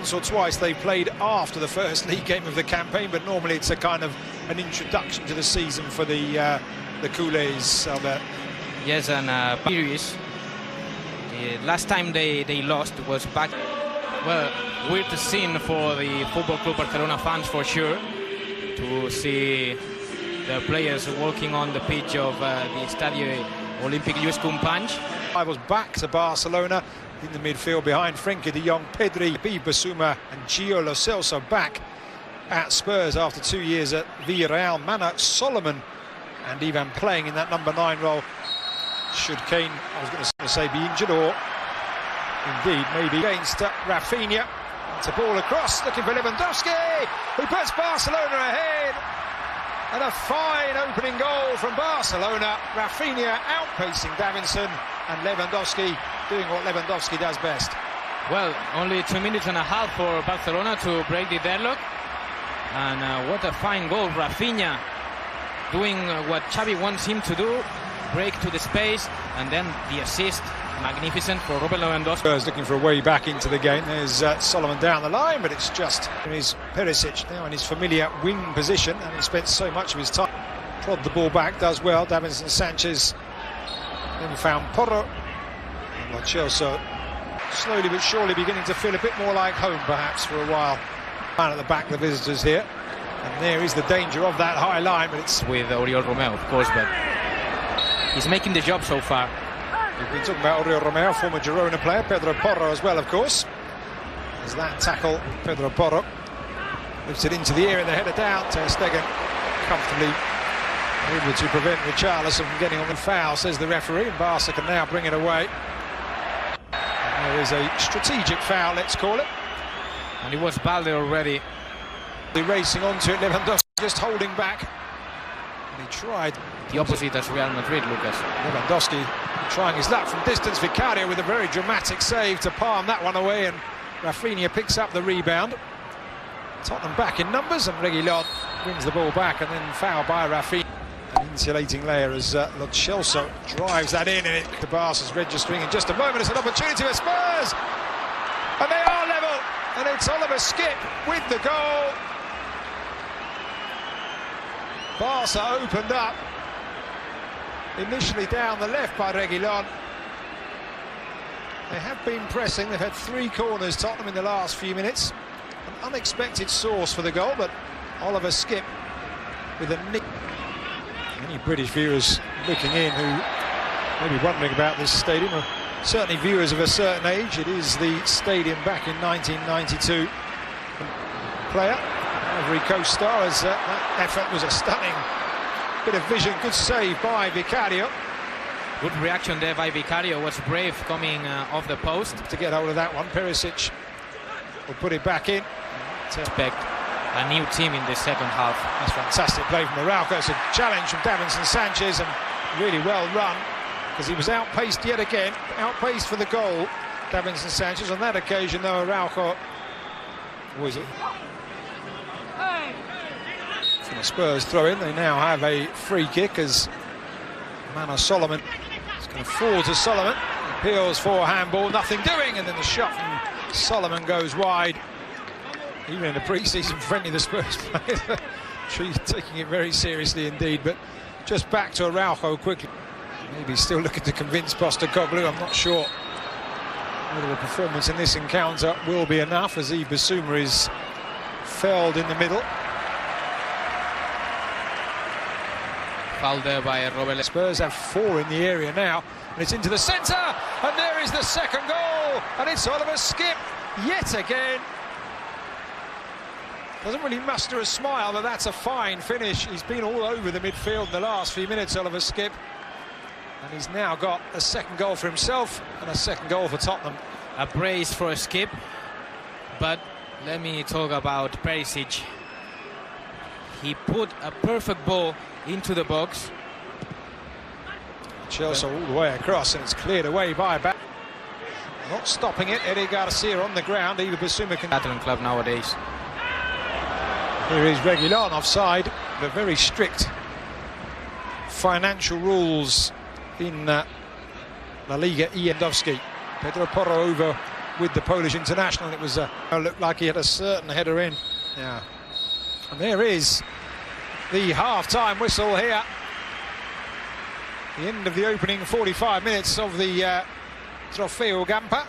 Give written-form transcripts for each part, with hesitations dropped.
once or twice they played after the first league game of the campaign, but normally it's a kind of an introduction to the season for the Culés, Albert. Yes, and series. The last time they lost was back. Well, weird scene for the Football Club Barcelona fans for sure, to see the players walking on the pitch of the Estadio Olímpic Lluís Companys. I was back to Barcelona in the midfield behind Frenkie de Jong, Pedri, Bissouma and Gio Lo Celso back at Spurs after 2 years at Villarreal. Mana, Solomon and Ivan playing in that number 9 role. Should Kane, I was going to say, be injured, or indeed maybe against Rafinha. It's a ball across, looking for Lewandowski, who puts Barcelona ahead. And a fine opening goal from Barcelona. Rafinha outpacing Davinson, and Lewandowski doing what Lewandowski does best. Well, only 2 minutes and a half for Barcelona to break the deadlock. And what a fine goal. Rafinha doing what Xavi wants him to do. Break to the space, and then the assist. Magnificent for Robert Lewandowski. Spurs looking for a way back into the game. There's Solomon down the line, but it's just his Perisic now in his familiar wing position, and he spent so much of his time. Prod the ball back, does well. Davinson Sanchez then found Porro. And Lo Celso slowly but surely beginning to feel a bit more like home, perhaps, for a while. Man at the back, the visitors here. And there is the danger of that high line, but it's with Oriol Romeu, of course, but he's making the job so far. We've been talking about Oriol Romeu, former Girona player, Pedro Porro as well, of course. As that tackle, Pedro Porro lifts it into the air and the header down. Ter Stegen comfortably able to prevent Richarlison from getting on the foul, says the referee, and Barca can now bring it away. And there is a strategic foul, let's call it. And it was Balde already. Racing onto it, Lewandowski just holding back. And he tried the opposite as Real Madrid, Lucas. Lewandowski trying his luck from distance. Vicario with a very dramatic save to palm that one away, and Rafinha picks up the rebound. Tottenham back in numbers, and Reguilon wins the ball back, and then foul by Rafinha. An insulating layer as Lo Celso drives that in, and the Barca's registering in just a moment. It's an opportunity for Spurs, and they are level, and it's Oliver Skipp with the goal. Barca opened up, initially down the left by Reguilon. They have been pressing. They've had 3 corners, Tottenham, in the last few minutes. An unexpected source for the goal, but Oliver Skipp with a nick. Any British viewers looking in who may be wondering about this stadium, or certainly viewers of a certain age, it is the stadium back in 1992. Player, Ivory Coast star, as that effort was a stunning bit of vision. Good save by Vicario. Good reaction there by Vicario. Was brave coming off the post to get hold of that one. Perisic will put it back in. To expect a new team in the second half. That's fantastic play from Araujo. It's a challenge from Davinson Sanchez, and really well run, because he was outpaced yet again. Outpaced for the goal, Davinson Sanchez. On that occasion, though, Araujo was it? From a Spurs throw-in, they now have a free kick as Mana Solomon is going to fall to Solomon. Appeals for handball, nothing doing, and then the shot from Solomon goes wide. Even in the pre-season friendly, the Spurs players taking it very seriously indeed. But just back to Araujo quickly. Maybe still looking to convince Postecoglou. I'm not sure whether the performance in this encounter will be enough, as Bissouma is felled in the middle. Foul there by Robert. Spurs have 4 in the area now, and it's into the centre, and there is the second goal, and it's Oliver Skipp yet again. Doesn't really muster a smile, but that's a fine finish. He's been all over the midfield in the last few minutes, Oliver Skipp, and he's now got a second goal for himself and a second goal for Tottenham. A brace for Skipp, but let me talk about Perisic. He put a perfect ball into the box. Chelsea all the way across, and it's cleared away by back. Not stopping it, Eddie Garcia on the ground. Either Bissouma can... Catalan club nowadays. Here is Reguilon offside. The very strict financial rules in La Liga. Lewandowski. Pedro Porro over with the Polish international. It was looked like he had a certain header in. Yeah, and there is the half-time whistle here. The end of the opening 45 minutes of the Trofeo Gamper.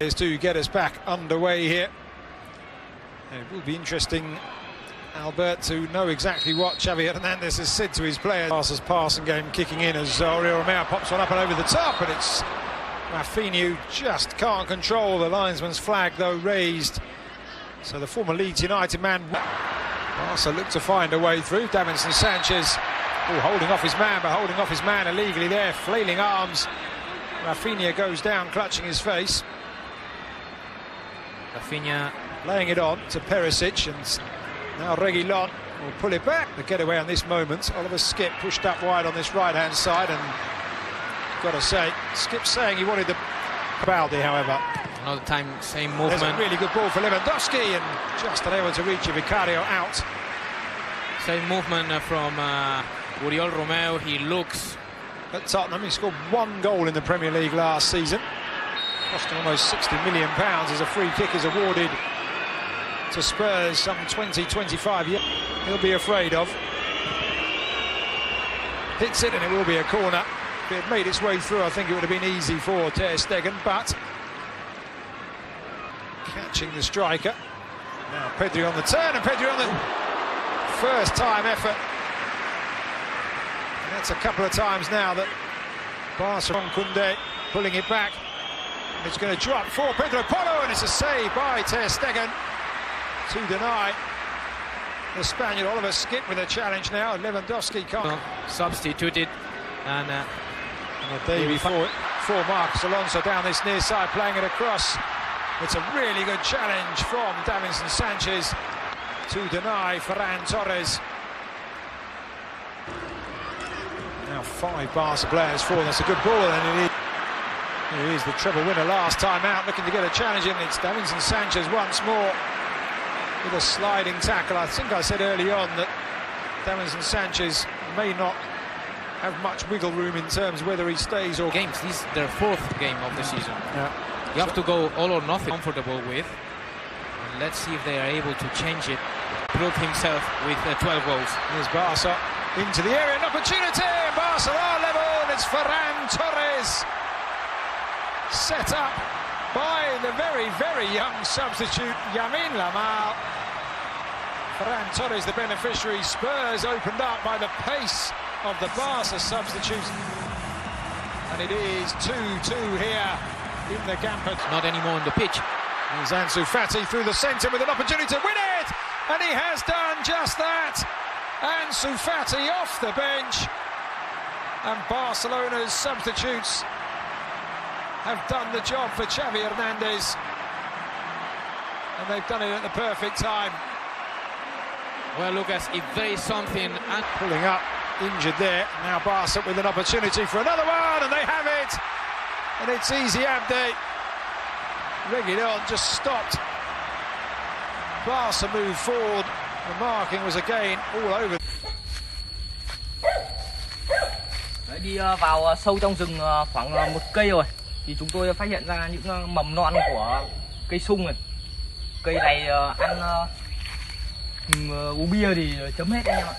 Is to get us back underway here. It will be interesting, Albert, to know exactly what Xavi Hernandez has said to his players. Barca's passing game kicking in as Oriol Romeu pops one up and over the top, but it's Rafinha who just can't control the linesman's flag, though raised. So the former Leeds United man, Barca look to find a way through. Davinson Sanchez, holding off his man, but holding off his man illegally there, flailing arms. Rafinha goes down, clutching his face. Rafinha laying it on to Perisic, and now Reguilon will pull it back. The getaway on this moment. Oliver Skip pushed up wide on this right-hand side, and got to say, Skip's saying he wanted the Baldi, however. Another time, same movement. There's a really good ball for Lewandowski, and just unable to reach it. Vicario out. Same movement from Oriol Romeu. He looks at Tottenham. He scored 1 goal in the Premier League last season. Costing almost £60 million as a free kick is awarded to Spurs some 20-25 years. He'll be afraid of. Hits it and it will be a corner. If it had made its way through, I think it would have been easy for Ter Stegen, but catching the striker. Now Pedri on the turn, and Pedri on the first time effort. And that's a couple of times now that Barcelona Koundé pulling it back. It's going to drop for Pedro Porro, and it's a save by Ter Stegen to deny the Spaniard. Oliver Skip with a challenge now. Lewandowski can't. Substituted, and the day before Marcos Alonso down this near side, playing it across. It's a really good challenge from Davinson Sanchez to deny Ferran Torres. Now 5 Barca players for. That's a good ball, and it is. He is the treble winner last time out, looking to get a challenge in. It's Davinson Sanchez once more with a sliding tackle. I think I said early on that Davinson Sanchez may not have much wiggle room in terms of whether he stays or... Games, this is their 4th game of the season. Yeah. You have to go all or nothing, comfortable with. And let's see if they are able to change it. Prove himself with 12 goals. Here's Barca into the area, an opportunity. Barca are level, and it's Ferran Torres. Set up by the very, very young substitute, Yamin Lamal. Ferran Torres, the beneficiary. Spurs opened up by the pace of the Barca substitute. And it is 2-2 here in the Gamper. Not anymore on the pitch. Here's Ansu Fati through the centre with an opportunity to win it. And he has done just that. Ansu Fati off the bench. And Barcelona's substitutes have done the job for Xavi Hernandez, and they've done it at the perfect time. Well, Lucas, if there is something... Pulling up, injured there. Now Barca with an opportunity for another one, and they have it. And it's easy Abde. Reguilon just stopped. Barca moved forward. The marking was again all over. Đi vào sâu trong rừng khoảng 1 cây rồi. Thì chúng tôi phát hiện ra những mầm non của cây sung này. Cây này ăn uống bia thì chấm hết anh em ạ.